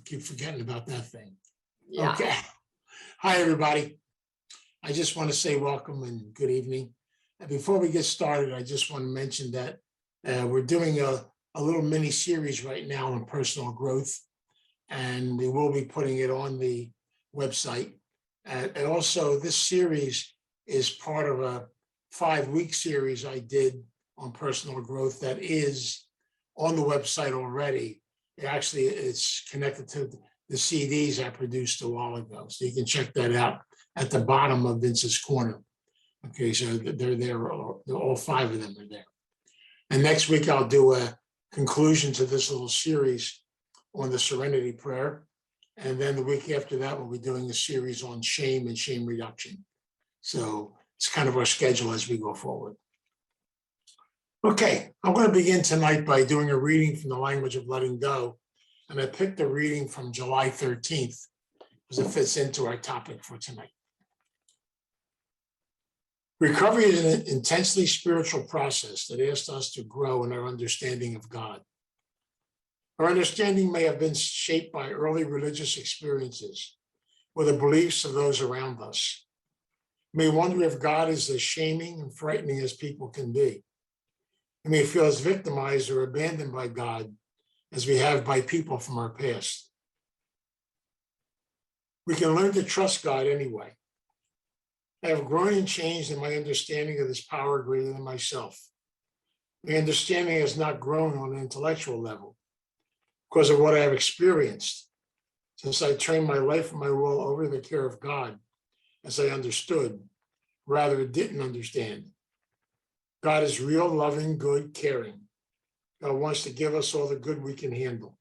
keep forgetting about that thing. Yeah. Okay. Hi, everybody. I just want to say welcome and good evening. And before we get started, I just want to mention that we're doing a little mini series right now on personal growth, and we will be putting it on the website. And also, this series is part of a 5-week series I did on personal growth that is on the website already. It's connected to the CDs I produced a while ago. So you can check that out at the bottom of Vince's Corner. Okay, so they're there, all 5 of them are there. And next week I'll do a conclusion to this little series on the Serenity Prayer. And then the week after that, we'll be doing a series on shame and shame reduction. So it's kind of our schedule as we go forward. Okay, I'm going to begin tonight by doing a reading from the language of letting go. And I picked a reading from July 13th because it fits into our topic for tonight. Recovery is an intensely spiritual process that asks us to grow in our understanding of God. Our understanding may have been shaped by early religious experiences or the beliefs of those around us. We may wonder if God is as shaming and frightening as people can be. We may feel as victimized or abandoned by God as we have by people from our past. We can learn to trust God anyway. I have grown and changed in my understanding of this power greater than myself. My understanding has not grown on an intellectual level because of what I have experienced since I turned my life and my will over to the care of God as I understood, rather didn't understand. God is real, loving, good, caring. God wants to give us all the good we can handle.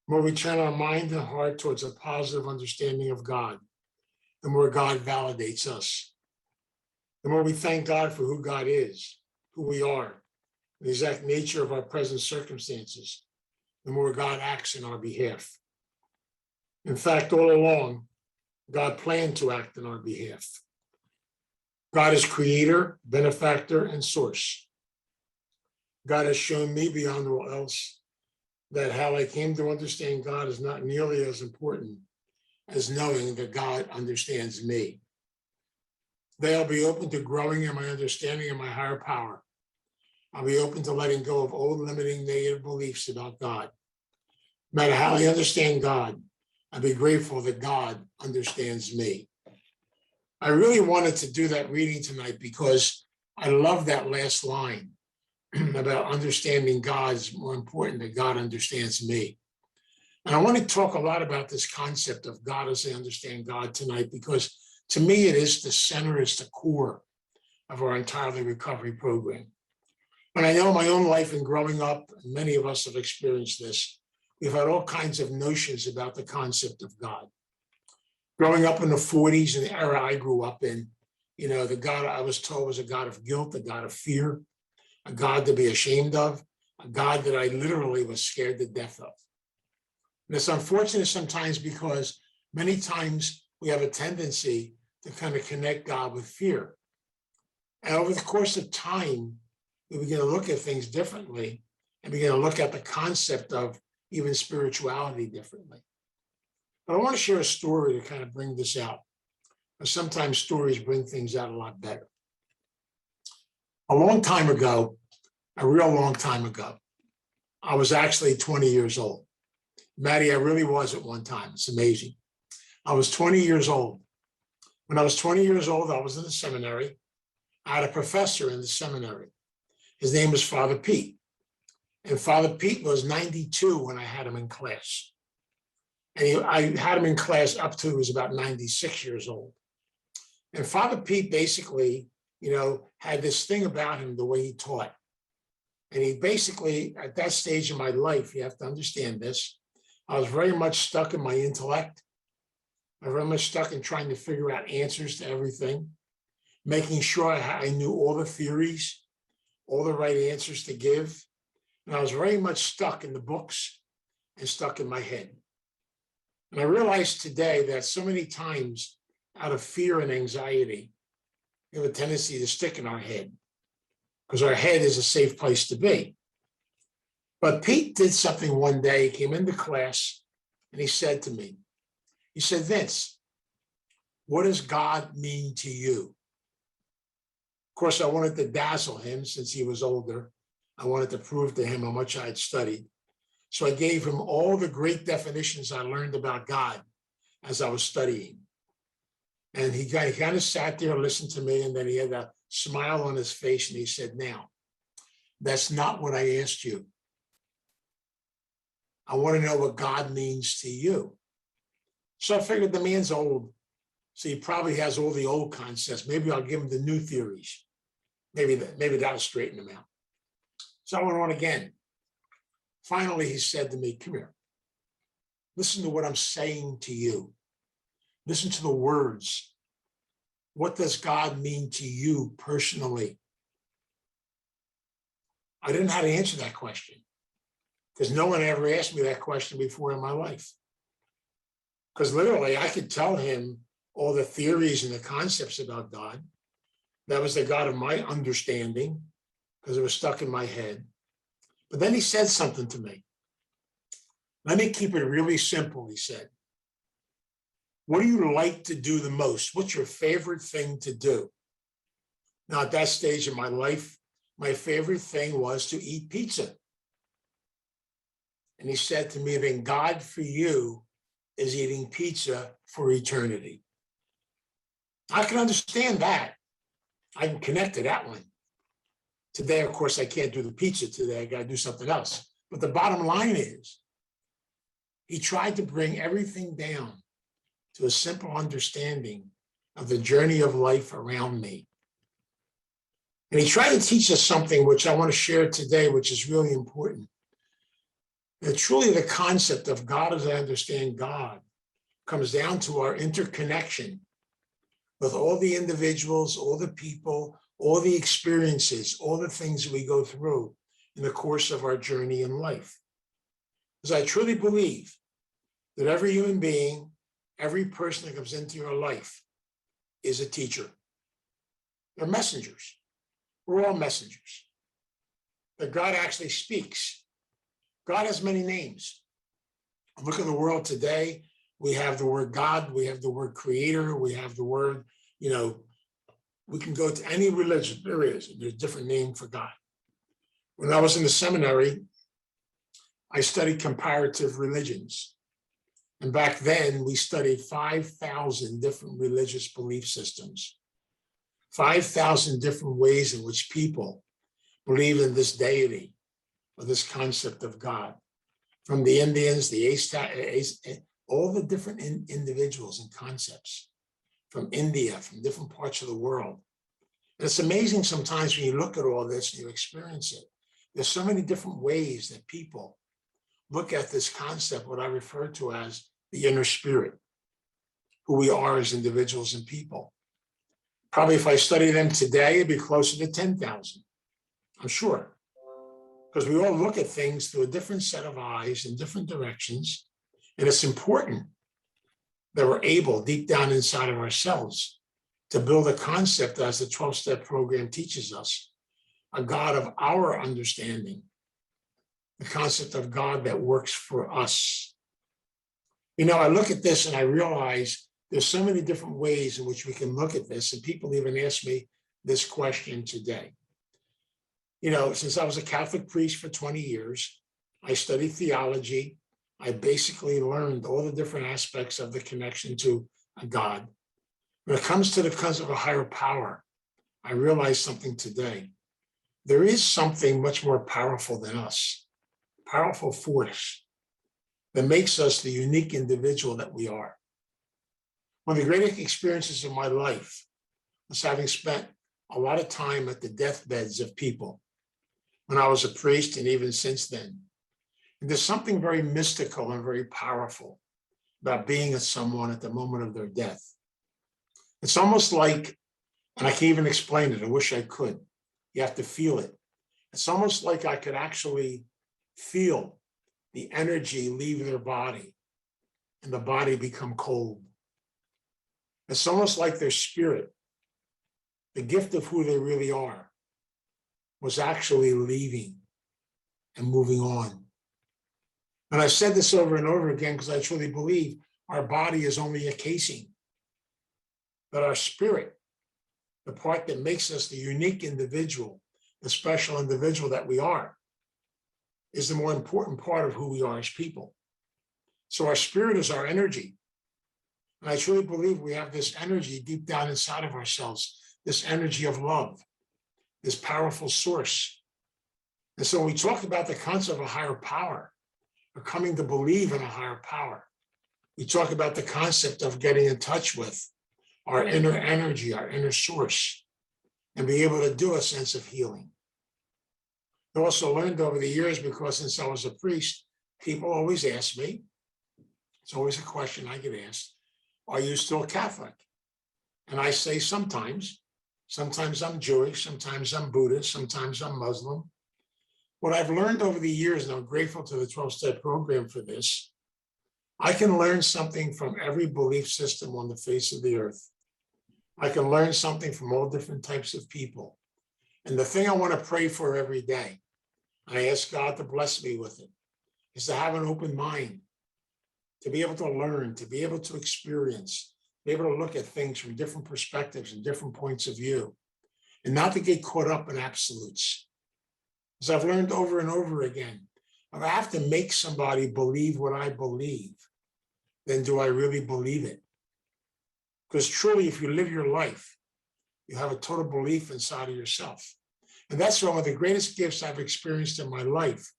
The more we turn our mind and heart towards a positive understanding of God, the more God validates us. The more we thank God for who God is, who we are, the exact nature of our present circumstances, the more God acts in our behalf. In fact, all along, God planned to act in our behalf. God is creator, benefactor, and source. God has shown me beyond all else that how I came to understand God is not nearly as important as knowing that God understands me. Today, I'll be open to growing in my understanding of my higher power. I'll be open to letting go of old limiting negative beliefs about God. No matter how I understand God, I'll be grateful that God understands me. I really wanted to do that reading tonight because I love that last line about understanding God is more important than God understands me. And I want to talk a lot about this concept of God as I understand God tonight, because to me, it is the center, it's the core of our Untitled Recovery program. And I know my own life and growing up, and many of us have experienced this, we've had all kinds of notions about the concept of God. Growing up in the 40s, in the era I grew up in, the God I was told was a God of guilt, a God of fear, a God to be ashamed of, a God that I literally was scared to death of. And it's unfortunate sometimes because many times we have a tendency to kind of connect God with fear. And over the course of time, we begin to look at things differently and begin to look at the concept of even spirituality differently. But I want to share a story to kind of bring this out. Because sometimes stories bring things out a lot better. A long time ago, a real long time ago, I was actually 20 years old. Maddie, I really was at one time. It's amazing. I was 20 years old. When I was 20 years old, I was in the seminary. I had a professor in the seminary. His name was Father Pete. And Father Pete was 92 when I had him in class. And I had him in class up to he was about 96 years old. And Father Pete basically, had this thing about him, the way he taught. And he basically, at that stage in my life, you have to understand this, I was very much stuck in my intellect. I was very much stuck in trying to figure out answers to everything, making sure I knew all the theories, all the right answers to give. And I was very much stuck in the books and stuck in my head. And I realized today that so many times out of fear and anxiety, we have a tendency to stick in our head because our head is a safe place to be. But Pete did something one day, he came into class And he said to me, he said, Vince, what does God mean to you? Of course, I wanted to dazzle him since he was older. I wanted to prove to him how much I had studied. So I gave him all the great definitions I learned about God as I was studying. And he kind of sat there and listened to me, and then he had a smile on his face, and he said, now, that's not what I asked you. I want to know what God means to you. So I figured the man's old, so he probably has all the old concepts. Maybe I'll give him the new theories. Maybe that'll straighten him out. So I went on again. Finally, he said to me, come here. Listen to what I'm saying to you. Listen to the words. What does God mean to you personally? I didn't know how to answer that question because no one ever asked me that question before in my life. Because literally, I could tell him all the theories and the concepts about God. That was the God of my understanding because it was stuck in my head. But then he said something to me. Let me keep it really simple, he said. What do you like to do the most? What's your favorite thing to do? Now, at that stage in my life, my favorite thing was to eat pizza. And he said to me, then God for you is eating pizza for eternity. I can understand that. I can connect to that one. Today, of course, I can't do the pizza today. I got to do something else. But the bottom line is, he tried to bring everything down to a simple understanding of the journey of life around me. And he tried to teach us something which I want to share today, which is really important. That truly the concept of God as I understand God comes down to our interconnection with all the individuals, all the people, all the experiences, all the things that we go through in the course of our journey in life. Because I truly believe that every human being, every person that comes into your life is a teacher. They're messengers. We're all messengers. But God actually speaks. God has many names. Look at the world today. We have the word God, we have the word creator, we have the word, we can go to any religion there is, and there's a different name for God. When I was in the seminary, I studied comparative religions. And back then, we studied 5,000 different religious belief systems, 5,000 different ways in which people believe in this deity or this concept of God. From the Indians, the all the different individuals and concepts from India, from different parts of the world. And it's amazing sometimes when you look at all this and you experience it. There's so many different ways that people look at this concept, what I refer to as the inner spirit, who we are as individuals and people. Probably if I study them today, it'd be closer to 10,000, I'm sure. Because we all look at things through a different set of eyes in different directions. And it's important that we're able, deep down inside of ourselves, to build a concept as the 12-step program teaches us, a God of our understanding, the concept of God that works for us. I look at this and I realize there's so many different ways in which we can look at this, and people even ask me this question today. Since I was a Catholic priest for 20 years, I studied theology. I basically learned all the different aspects of the connection to a God. When it comes to the concept of a higher power, I realized something today. There is something much more powerful than us, powerful force that makes us the unique individual that we are. One of the greatest experiences of my life was having spent a lot of time at the deathbeds of people when I was a priest and even since then. And there's something very mystical and very powerful about being with someone at the moment of their death. It's almost like, and I can't even explain it, I wish I could. You have to feel it. It's almost like I could actually feel the energy leave their body and the body become cold. It's almost like their spirit, the gift of who they really are, was actually leaving and moving on. And I've said this over and over again because I truly believe our body is only a casing, but our spirit, the part that makes us the unique individual, the special individual that we are, is the more important part of who we are as people. So our spirit is our energy. And I truly believe we have this energy deep down inside of ourselves, this energy of love, this powerful source. And so when we talk about the concept of a higher power, or coming to believe in a higher power, we talk about the concept of getting in touch with our inner energy, our inner source, and be able to do a sense of healing. I also learned over the years, because since I was a priest, people always ask me, it's always a question I get asked, are you still Catholic? And I say sometimes I'm Jewish, sometimes I'm Buddhist, sometimes I'm Muslim. What I've learned over the years, and I'm grateful to the 12-step program for this, I can learn something from every belief system on the face of the earth. I can learn something from all different types of people. And the thing I want to pray for every day, and I ask God to bless me with it, is to have an open mind, to be able to learn, to be able to experience, be able to look at things from different perspectives and different points of view, and not to get caught up in absolutes. As I've learned over and over again, if I have to make somebody believe what I believe, then do I really believe it? Because truly, if you live your life, you have a total belief inside of yourself. And that's one of the greatest gifts I've experienced in my life,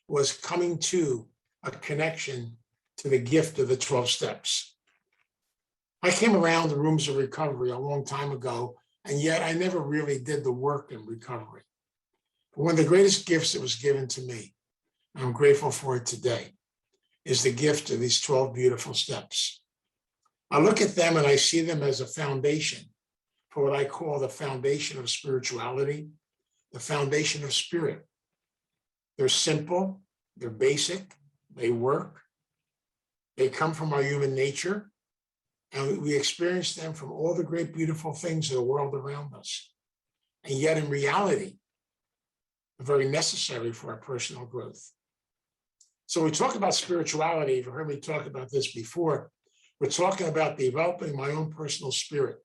was coming to a connection to the gift of the 12 steps. I came around the rooms of recovery a long time ago, and yet I never really did the work in recovery. But one of the greatest gifts that was given to me, and I'm grateful for it today, is the gift of these 12 beautiful steps. I look at them and I see them as a foundation for what I call the foundation of spirituality, the foundation of spirit. They're simple, they're basic, they work, they come from our human nature, and we experience them from all the great, beautiful things in the world around us. And yet in reality, they're very necessary for our personal growth. So we talk about spirituality. You've heard me talk about this before. We're talking about developing my own personal spirit,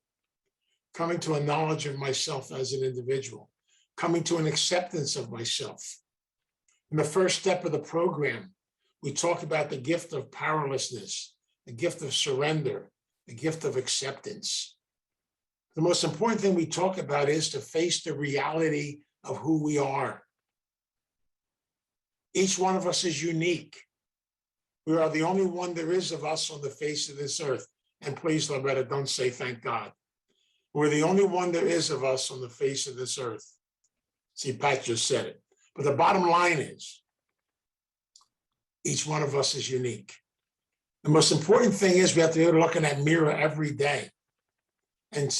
coming to a knowledge of myself as an individual, coming to an acceptance of myself. In the first step of the program, we talk about the gift of powerlessness, the gift of surrender, the gift of acceptance. The most important thing we talk about is to face the reality of who we are. Each one of us is unique. We are the only one there is of us on the face of this earth. And please, Loretta, don't say thank God. We're the only one there is of us on the face of this earth. See, Pat just said it. But the bottom line is, each one of us is unique. The most important thing is we have to be able to look in that mirror every day and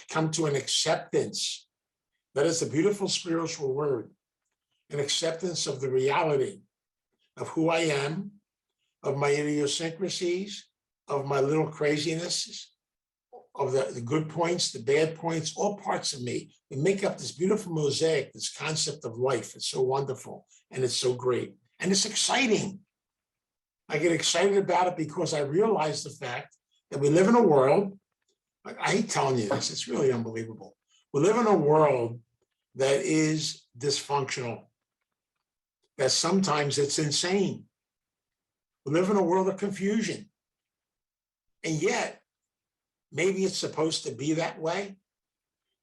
come to an acceptance. That is a beautiful spiritual word, an acceptance of the reality of who I am, of my idiosyncrasies, of my little crazinesses, of the good points, the bad points, all parts of me. They make up this beautiful mosaic, this concept of life. It's so wonderful and it's so great. And it's exciting. I get excited about it because I realize the fact that we live in a world, I hate telling you this, it's really unbelievable. We live in a world that is dysfunctional, that sometimes it's insane. We live in a world of confusion. And yet, maybe it's supposed to be that way,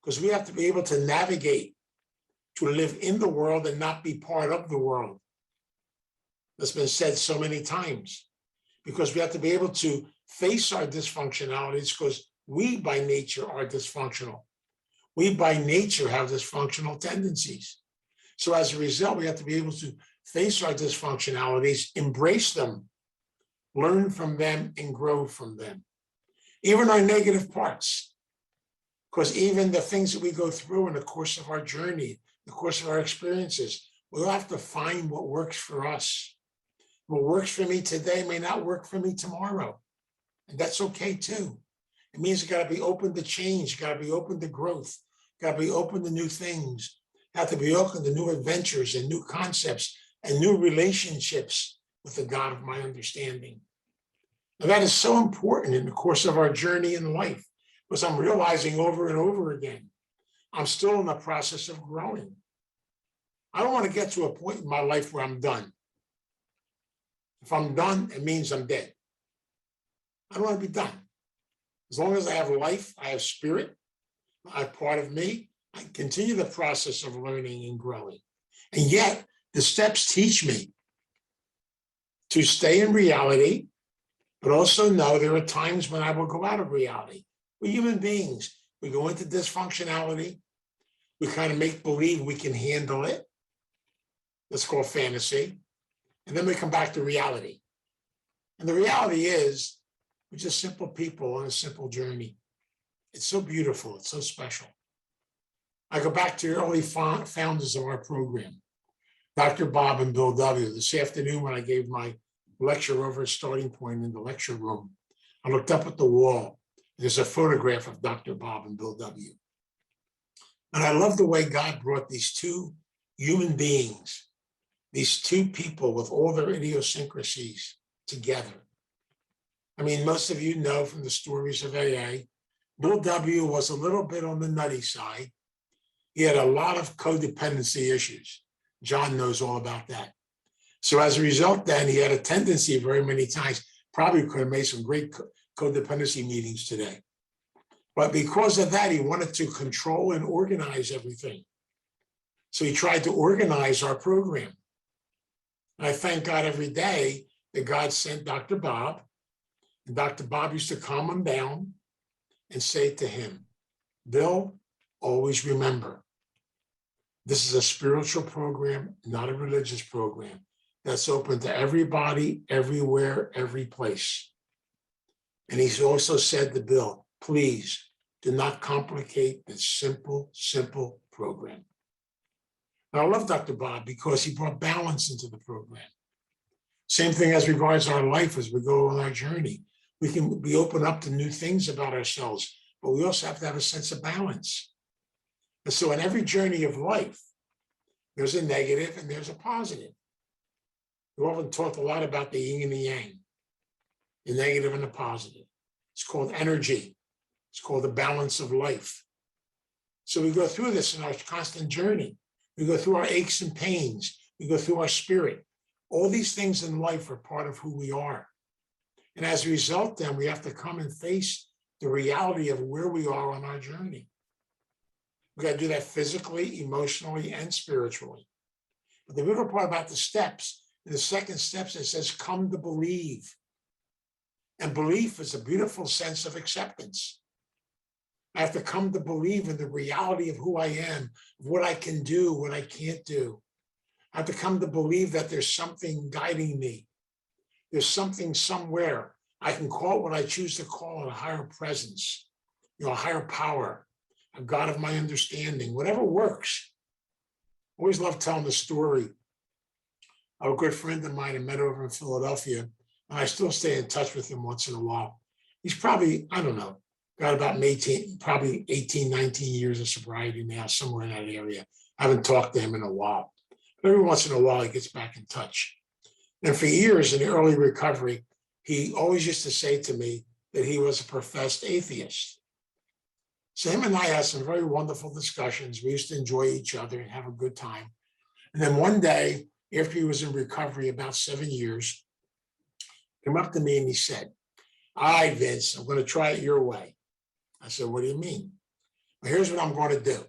because we have to be able to navigate, to live in the world and not be part of the world. That's been said so many times, because we have to be able to face our dysfunctionalities, because we by nature are dysfunctional. We by nature have dysfunctional tendencies. So as a result, we have to be able to face our dysfunctionalities, embrace them, learn from them, and grow from them. Even our negative parts, because even the things that we go through in the course of our journey, the course of our experiences, we'll have to find what works for us. What works for me today may not work for me tomorrow. And that's okay too. It means you got to be open to change, you got to be open to growth, you got to be open to new things, you have to be open to new adventures and new concepts and new relationships with the God of my understanding. Now, that is so important in the course of our journey in life, because I'm realizing over and over again, I'm still in the process of growing. I don't want to get to a point in my life where I'm done. If I'm done, it means I'm dead. I don't want to be done. As long as I have life, I have spirit, I have part of me, I continue the process of learning and growing. And yet, the steps teach me to stay in reality, but also know there are times when I will go out of reality. We're human beings. We go into dysfunctionality. We kind of make believe we can handle it. That's called fantasy. And then we come back to reality. And the reality is, we're just simple people on a simple journey. It's so beautiful. It's so special. I go back to early founders of our program, Dr. Bob and Bill W. This afternoon, when I gave my lecture over at Starting Point in the lecture room, I looked up at the wall. There's a photograph of Dr. Bob and Bill W. And I love the way God brought these two human beings, these two people with all their idiosyncrasies together. I mean, most of you know from the stories of AA, Bill W. was a little bit on the nutty side. He had a lot of codependency issues. John knows all about that. So as a result, then he had a tendency very many times, probably could have made some great codependency meetings today. But because of that, he wanted to control and organize everything. So he tried to organize our program. And I thank God every day that God sent Dr. Bob. And Dr. Bob used to calm him down and say to him, Bill, always remember, this is a spiritual program, not a religious program. That's open to everybody, everywhere, every place. And he's also said to Bill, please do not complicate this simple program. Now, I love Dr. Bob because he brought balance into the program. Same thing as regards our life as we go on our journey. We can be open up to new things about ourselves, but we also have to have a sense of balance. And so in every journey of life, there's a negative and there's a positive. We often talk a lot about the yin and the yang, the negative and the positive. It's called energy. It's called the balance of life. So we go through this in our constant journey. We go through our aches and pains. We go through our spirit. All these things in life are part of who we are. And as a result, then we have to come and face the reality of where we are on our journey. We got to do that physically, emotionally, and spiritually. But the beautiful part about the steps, in the second steps, it says, come to believe. And belief is a beautiful sense of acceptance. I have to come to believe in the reality of who I am, of what I can do, what I can't do. I have to come to believe that there's something guiding me. There's something somewhere. I can call it what I choose to call it, a higher presence, a higher power, a God of my understanding, whatever works. I always love telling the story of a good friend of mine I met over in Philadelphia, and I still stay in touch with him once in a while. He's probably, I don't know, got about 18, 19 years of sobriety now, somewhere in that area. I haven't talked to him in a while. But every once in a while, he gets back in touch. And for years in early recovery, he always used to say to me that he was a professed atheist. So him and I had some very wonderful discussions. We used to enjoy each other and have a good time. And then one day, after he was in recovery about 7 years, he came up to me and he said, all right, Vince, I'm going to try it your way. I said, what do you mean? Well, here's what I'm going to do.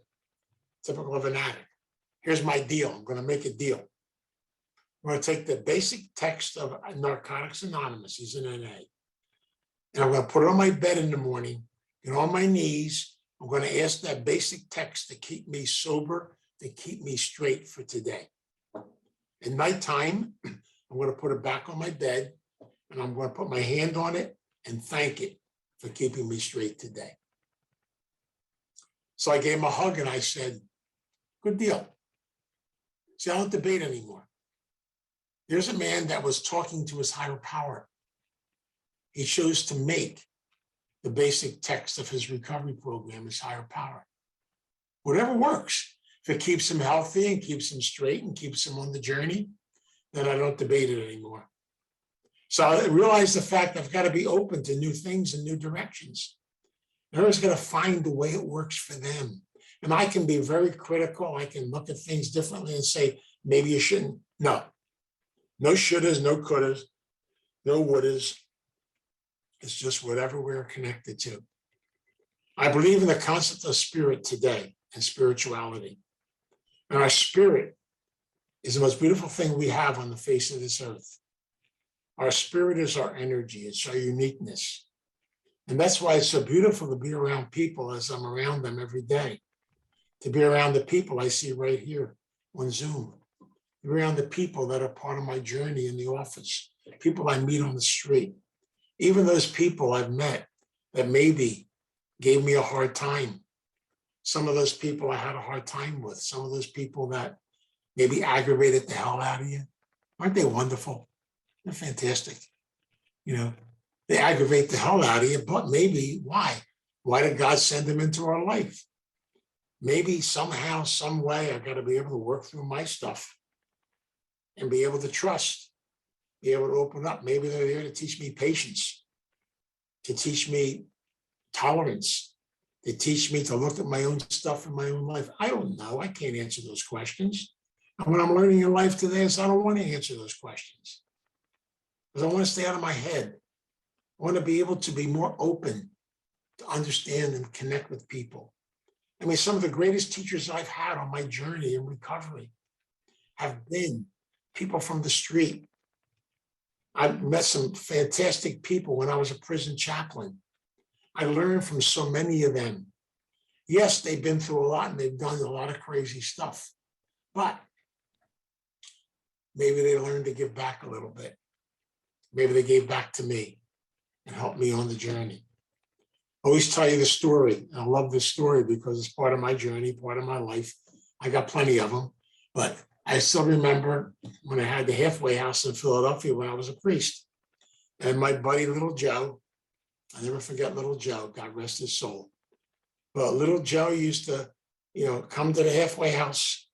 Typical of an addict. Here's my deal. I'm going to make a deal. I'm going to take the basic text of Narcotics Anonymous. He's in NA. And I'm going to put it on my bed in the morning, get on my knees. I'm going to ask that basic text to keep me sober, to keep me straight for today. At nighttime, I'm going to put it back on my bed and I'm going to put my hand on it and thank it for keeping me straight today. So I gave him a hug and I said, good deal. See, I don't debate anymore. Here's a man that was talking to his higher power. He chose to make the basic text of his recovery program his higher power. Whatever works. If it keeps him healthy and keeps him straight and keeps him on the journey, then I don't debate it anymore. So I realized the fact I've got to be open to new things and new directions. Everyone's going to find the way it works for them. And I can be very critical. I can look at things differently and say, maybe you shouldn't. No, no shouldas, no couldas, no wouldas. It's just whatever we're connected to. I believe in the concept of spirit today and spirituality. And our spirit is the most beautiful thing we have on the face of this earth. Our spirit is our energy. It's our uniqueness. And that's why it's so beautiful to be around people as I'm around them every day. To be around the people I see right here on Zoom. To be around the people that are part of my journey in the office. People I meet on the street. Even those people I've met that maybe gave me a hard time. Some of those people I had a hard time with. Some of those people that maybe aggravated the hell out of you. Aren't they wonderful? They're fantastic. You know, they aggravate the hell out of you, but maybe why? Why did God send them into our life? Maybe somehow, some way, I've got to be able to work through my stuff and be able to trust, be able to open up. Maybe they're there to teach me patience, to teach me tolerance, to teach me to look at my own stuff in my own life. I don't know. I can't answer those questions. And what I'm learning in life today is I don't want to answer those questions because I want to stay out of my head. I want to be able to be more open to understand and connect with people. I mean, some of the greatest teachers I've had on my journey in recovery have been people from the street. I've met some fantastic people when I was a prison chaplain. I learned from so many of them. Yes, they've been through a lot and they've done a lot of crazy stuff, but maybe they learned to give back a little bit. Maybe they gave back to me and helped me on the journey. I always tell you the story. I love this story because it's part of my journey, part of my life. I got plenty of them, but I still remember when I had the halfway house in Philadelphia when I was a priest. And my buddy, Little Joe, I never forget Little Joe, God rest his soul. But Little Joe used to, come to the halfway house.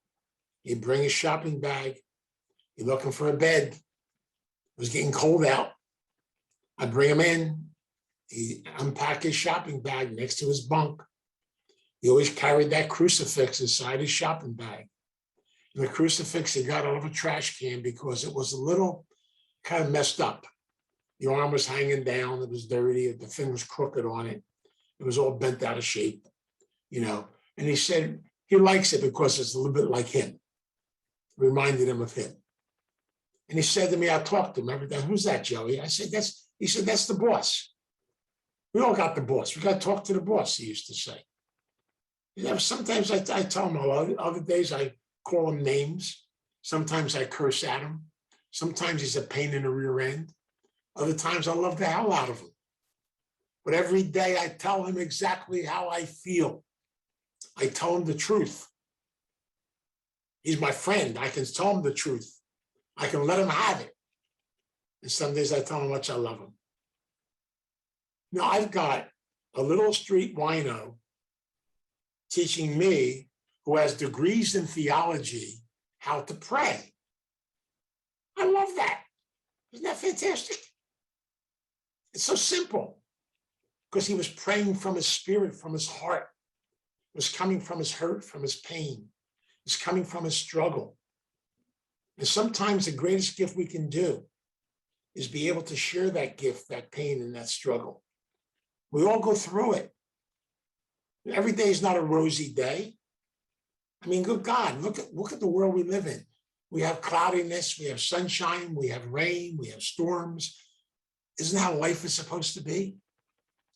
He'd bring his shopping bag. He'd looking for a bed. It was getting cold out. I'd bring him in. He'd unpack his shopping bag next to his bunk. He always carried that crucifix inside his shopping bag. And the crucifix he got out of a trash can because it was a little kind of messed up. The arm was hanging down. It was dirty. The thing was crooked on it. It was all bent out of shape, And he said he likes it because it's a little bit like him. It reminded him of him. And he said to me, I talked to him every day. Who's that, Joey? I said, he said, that's the boss. We all got the boss. We got to talk to the boss, he used to say. Sometimes I tell him, other days I call him names. Sometimes I curse at him. Sometimes he's a pain in the rear end. Other times I love the hell out of him. But every day I tell him exactly how I feel. I tell him the truth. He's my friend. I can tell him the truth. I can let him have it. And some days I tell him how much I love him. Now I've got a little street wino teaching me, who has degrees in theology, how to pray. I love that. Isn't that fantastic? It's so simple because he was praying from his spirit, from his heart. It was coming from his hurt, from his pain. It's coming from his struggle. And sometimes the greatest gift we can do is be able to share that gift, that pain, and that struggle. We all go through it. Every day is not a rosy day. I mean, good God, look at the world we live in. We have cloudiness, we have sunshine, we have rain, we have storms. Isn't that how life is supposed to be?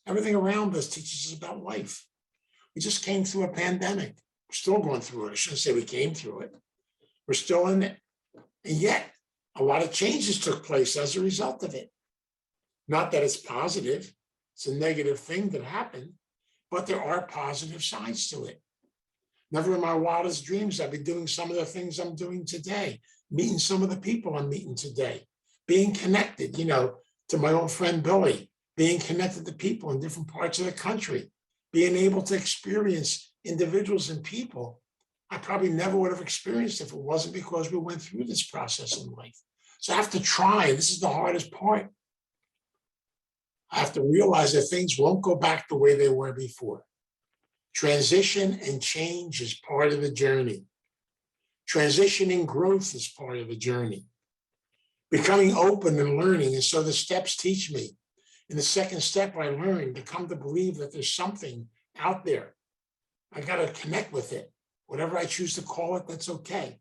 Everything around us teaches us about life. We just came through a pandemic. We're still going through it. I shouldn't say we came through it. We're still in it. And yet, a lot of changes took place as a result of it. Not that it's positive. It's a negative thing that happened, but there are positive sides to it. Never in my wildest dreams I'd be doing some of the things I'm doing today, meeting some of the people I'm meeting today, being connected, to my old friend Billy, being connected to people in different parts of the country, being able to experience individuals and people I probably never would have experienced if it wasn't because we went through this process in life. So I have to try. This is the hardest part. I have to realize that things won't go back the way they were before. Transition and change is part of the journey. Transition and growth is part of the journey. Becoming open and learning. And so the steps teach me. In the second step, I learned to come to believe that there's something out there. I got to connect with it. Whatever I choose to call it, that's okay.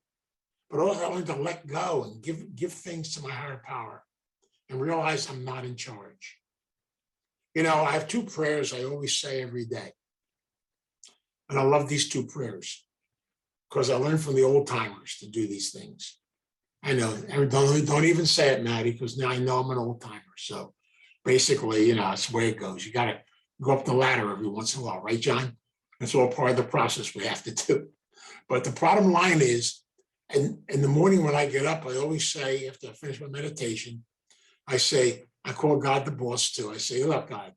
But also I learned to let go and give things to my higher power and realize I'm not in charge. You know, I have two prayers I always say every day. And I love these two prayers because I learned from the old timers to do these things. I know, don't even say it, Maddie, because now I know I'm an old timer. So basically, you know, that's the way it goes. You got to go up the ladder every once in a while, right, John? That's all part of the process we have to do. But the bottom line is, in the morning when I get up, I always say, after I finish my meditation, I call God the boss too. I say, look, God,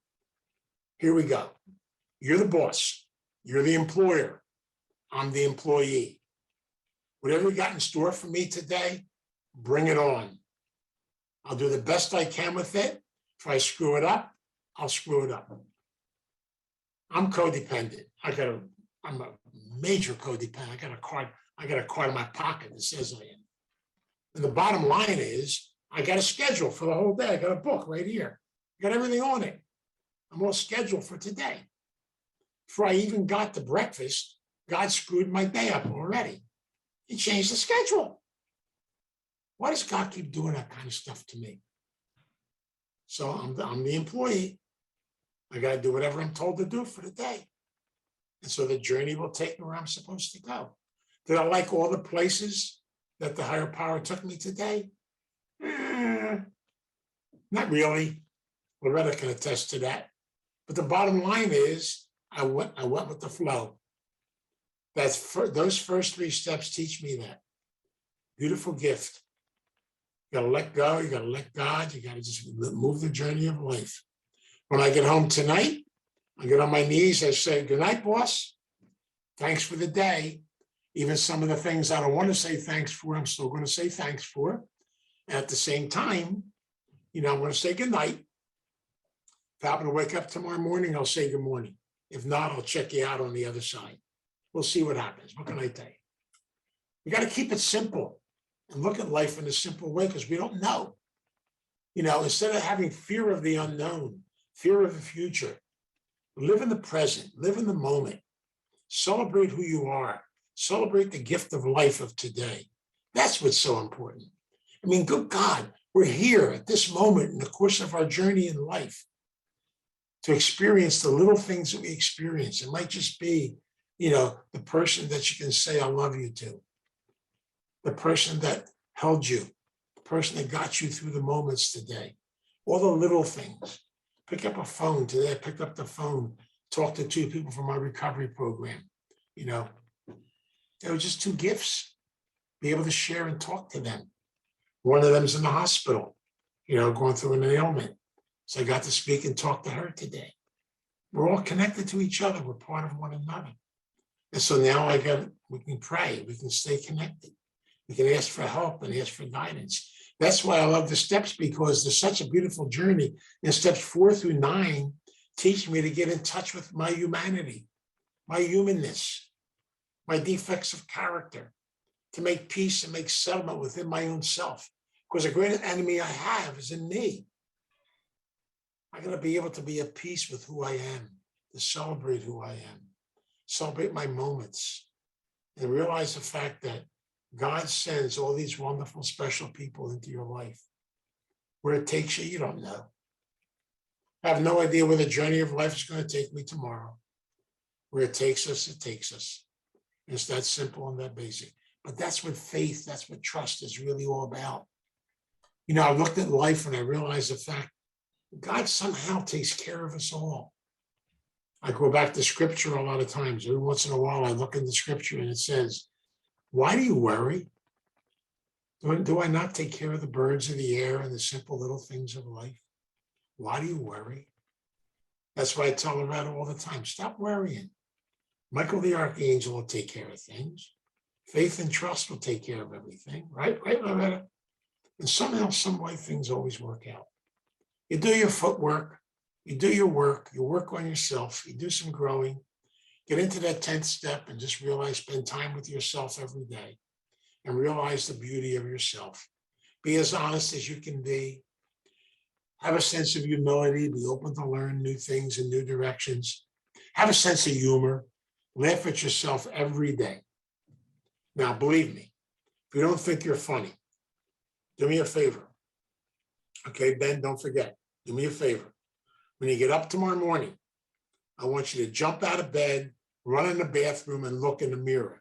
here we go. You're the boss. You're the employer. I'm the employee. Whatever you got in store for me today, bring it on. I'll do the best I can with it. If I screw it up, I'll screw it up. I'm codependent. I'm a major codependent. I got a card in my pocket that says I am. And the bottom line is, I got a schedule for the whole day. I got a book right here. I got everything on it. I'm all scheduled for today. Before I even got to breakfast, God screwed my day up already. He changed the schedule. Why does God keep doing that kind of stuff to me? So I'm the employee. I got to do whatever I'm told to do for the day. And so the journey will take me where I'm supposed to go. Did I like all the places that the higher power took me today? Not really. Loretta can attest to that. But the bottom line is, I went with the flow. Those first three steps teach me that. Beautiful gift. You got to let go. You got to let God. You got to just move the journey of life. When I get home tonight, I get on my knees. I say, good night, boss. Thanks for the day. Even some of the things I don't want to say thanks for, I'm still going to say thanks for. And at the same time, you know, I'm going to say good night. If I happen to wake up tomorrow morning, I'll say good morning. If not, I'll check you out on the other side. We'll see what happens. What can I tell you? We got to keep it simple and look at life in a simple way because we don't know. You know, instead of having fear of the unknown, fear of the future, live in the present, live in the moment, celebrate who you are, celebrate the gift of life of today. That's what's so important. I mean, good God, we're here at this moment in the course of our journey in life to experience the little things that we experience. It might just be, you know, the person that you can say, I love you to, the person that held you, the person that got you through the moments today, all the little things. Pick up a phone today. I picked up the phone, talked to two people from my recovery program. You know, they were just two gifts. Be able to share and talk to them. One of them's in the hospital, you know, going through an ailment. So I got to speak and talk to her today. We're all connected to each other. We're part of one another. And so now we can pray. We can stay connected. We can ask for help and ask for guidance. That's why I love the steps, because there's such a beautiful journey. And steps 4 through 9 teach me to get in touch with my humanity, my humanness, my defects of character, to make peace and make settlement within my own self. Because the greatest enemy I have is in me. I got to be able to be at peace with who I am, to celebrate who I am, celebrate my moments, and realize the fact that God sends all these wonderful, special people into your life. Where it takes you, you don't know. I have no idea where the journey of life is going to take me tomorrow. Where it takes us, it takes us. It's that simple and that basic. But that's what faith, that's what trust is really all about. You know, I looked at life and I realized the fact God somehow takes care of us all. I go back to scripture a lot of times. Every once in a while, I look in the scripture and it says, why do you worry? Do I not take care of the birds of the air and the simple little things of life? Why do you worry? That's why I tell Loretta all the time, stop worrying. Michael the Archangel will take care of things. Faith and trust will take care of everything, right? Right, Loretta? And somehow, some way, things always work out. You do your footwork, you do your work, you work on yourself, you do some growing, get into that 10th step and just realize, spend time with yourself every day and realize the beauty of yourself. Be as honest as you can be. Have a sense of humility, be open to learn new things in new directions. Have a sense of humor, laugh at yourself every day. Now, believe me, if you don't think you're funny, do me a favor. Okay, Ben, don't forget, do me a favor. When you get up tomorrow morning, I want you to jump out of bed, run in the bathroom, and look in the mirror.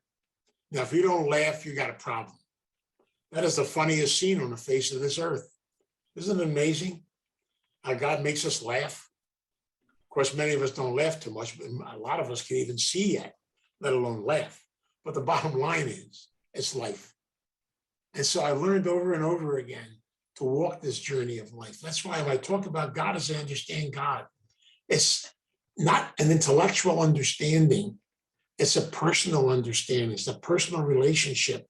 Now, if you don't laugh, you got a problem. That is the funniest scene on the face of this earth. Isn't it amazing how God makes us laugh? Of course, many of us don't laugh too much, but a lot of us can't even see yet, let alone laugh. But the bottom line is, it's life. And so I learned over and over again to walk this journey of life. That's why when I talk about God as I understand God, it's not an intellectual understanding. It's a personal understanding. It's a personal relationship.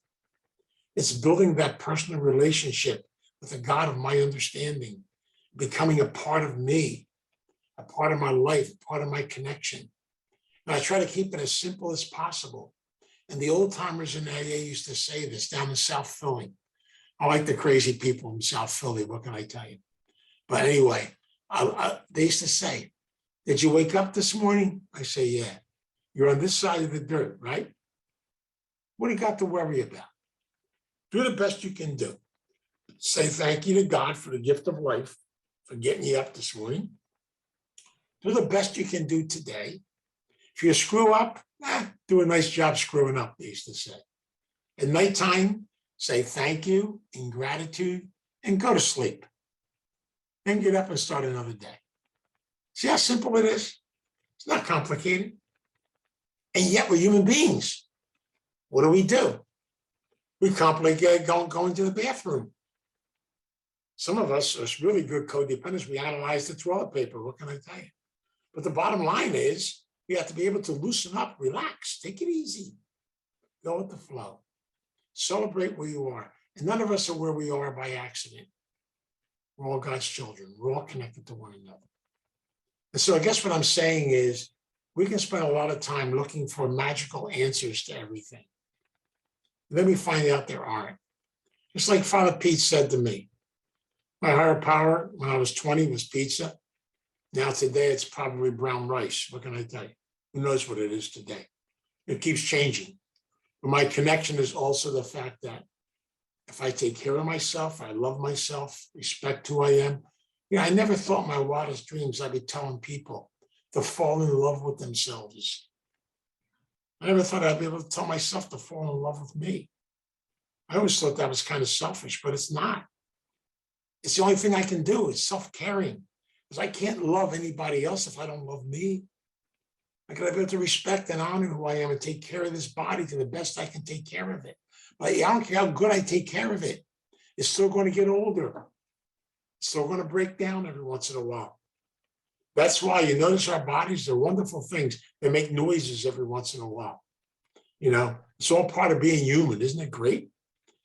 It's building that personal relationship with the God of my understanding, becoming a part of me, a part of my life, a part of my connection. And I try to keep it as simple as possible. And the old timers in AA used to say this down in South Philly. I like the crazy people in South Philly. What can I tell you? But anyway, they used to say, did you wake up this morning? I say, yeah. You're on this side of the dirt, right? What do you got to worry about? Do the best you can do. Say thank you to God for the gift of life, for getting you up this morning. Do the best you can do today. If you screw up, do a nice job screwing up, they used to say. At nighttime, say thank you in gratitude and go to sleep. Then get up and start another day. See how simple it is? It's not complicated. And yet we're human beings. What do? We complicate going to the bathroom. Some of us are really good codependents. We analyze the toilet paper. What can I tell you? But the bottom line is we have to be able to loosen up, relax, take it easy, go with the flow, celebrate where you are. And none of us are where we are by accident. We're all God's children. We're all connected to one another. And so I guess what I'm saying is we can spend a lot of time looking for magical answers to everything. And then we find out there aren't. Just like Father Pete said to me, my higher power when I was 20 was pizza. Now today it's probably brown rice. What can I tell you? Who knows what it is today? It keeps changing. But my connection is also the fact that if I take care of myself, I love myself, respect who I am. You know, I never thought in my wildest dreams I'd be telling people to fall in love with themselves. I never thought I'd be able to tell myself to fall in love with me. I always thought that was kind of selfish, but it's not. It's the only thing I can do. It's self-caring. Because I can't love anybody else if I don't love me. I gotta be able to respect and honor who I am and take care of this body to the best I can take care of it. But I don't care how good I take care of it. It's still going to get older. It's still going to break down every once in a while. That's why you notice our bodies, they're wonderful things. They make noises every once in a while. You know, it's all part of being human. Isn't it great?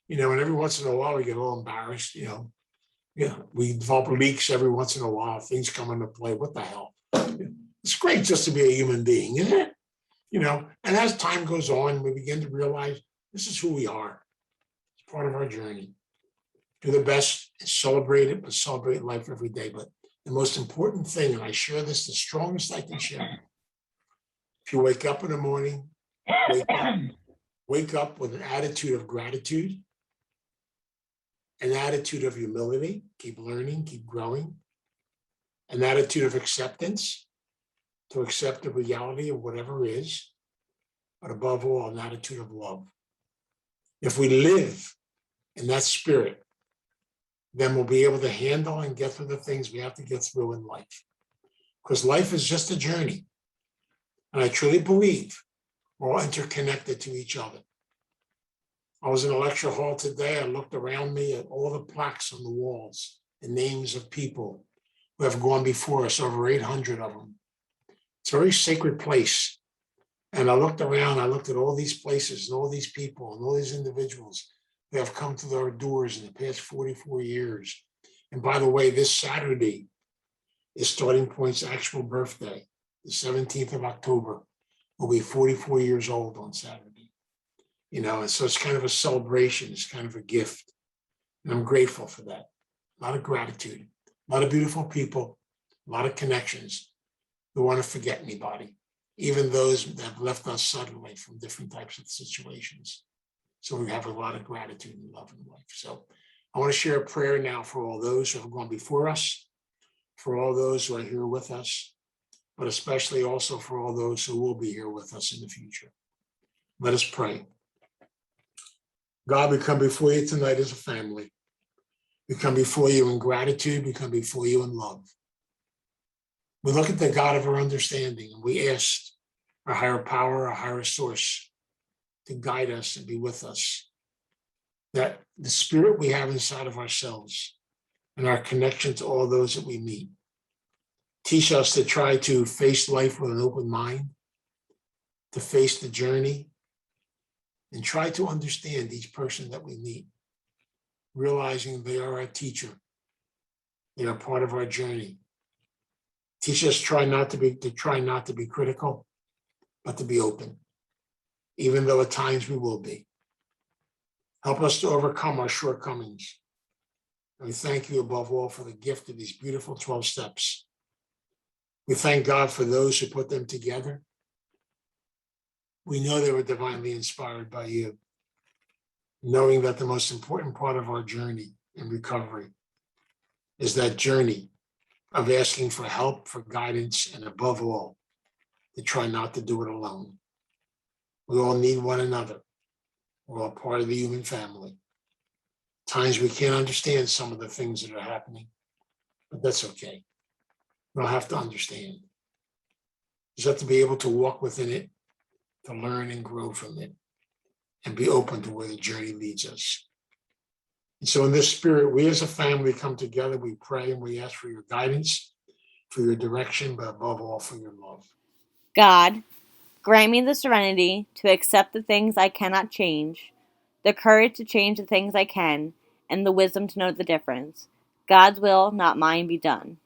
You know, and every once in a while we get a little embarrassed, you know. Yeah, we develop leaks every once in a while. Things come into play. What the hell? It's great just to be a human being, isn't it? You know, and as time goes on, we begin to realize this is who we are. It's part of our journey. Do the best and celebrate it, but celebrate life every day. But the most important thing, and I share this the strongest I can share, if you wake up in the morning, wake up with an attitude of gratitude, an attitude of humility, keep learning, keep growing, an attitude of acceptance, to accept the reality of whatever is, but above all, an attitude of love. If we live in that spirit, then we'll be able to handle and get through the things we have to get through in life. Because life is just a journey. And I truly believe we're all interconnected to each other. I was in a lecture hall today. I looked around me at all the plaques on the walls, the names of people who have gone before us, over 800 of them. It's a very sacred place. And I looked around, I looked at all these places and all these people and all these individuals. that have come through our doors in the past 44 years. And by the way, this Saturday is Starting Point's actual birthday. The 17th of October will be 44 years old on Saturday. And so it's kind of a celebration. It's kind of a gift. And I'm grateful for that. A lot of gratitude, a lot of beautiful people, a lot of connections who want to forget anybody, even those that have left us suddenly from different types of situations. So we have a lot of gratitude and love in life. So I want to share a prayer now for all those who have gone before us, for all those who are here with us, but especially also for all those who will be here with us in the future. Let us pray. God, we come before you tonight as a family. We come before you in gratitude. We come before you in love. We look at the God of our understanding and we ask our higher power, our higher source to guide us and be with us. That the spirit we have inside of ourselves and our connection to all those that we meet, teach us to try to face life with an open mind, to face the journey, and try to understand each person that we meet, realizing they are our teacher. They are part of our journey. Teach us try not to be critical, but to be open, even though at times we will be. Help us to overcome our shortcomings. And we thank you above all for the gift of these beautiful 12 steps. We thank God for those who put them together. We know they were divinely inspired by you, knowing that the most important part of our journey in recovery is that journey of asking for help, for guidance, and above all, to try not to do it alone. We all need one another. We're all part of the human family. Times we can't understand some of the things that are happening, but that's okay. We don't have to understand. We just have to be able to walk within it, to learn and grow from it, and be open to where the journey leads us. And so in this spirit, we as a family come together, we pray and we ask for your guidance, for your direction, but above all, for your love. God, grant me the serenity to accept the things I cannot change, the courage to change the things I can, and the wisdom to know the difference. God's will, not mine, be done.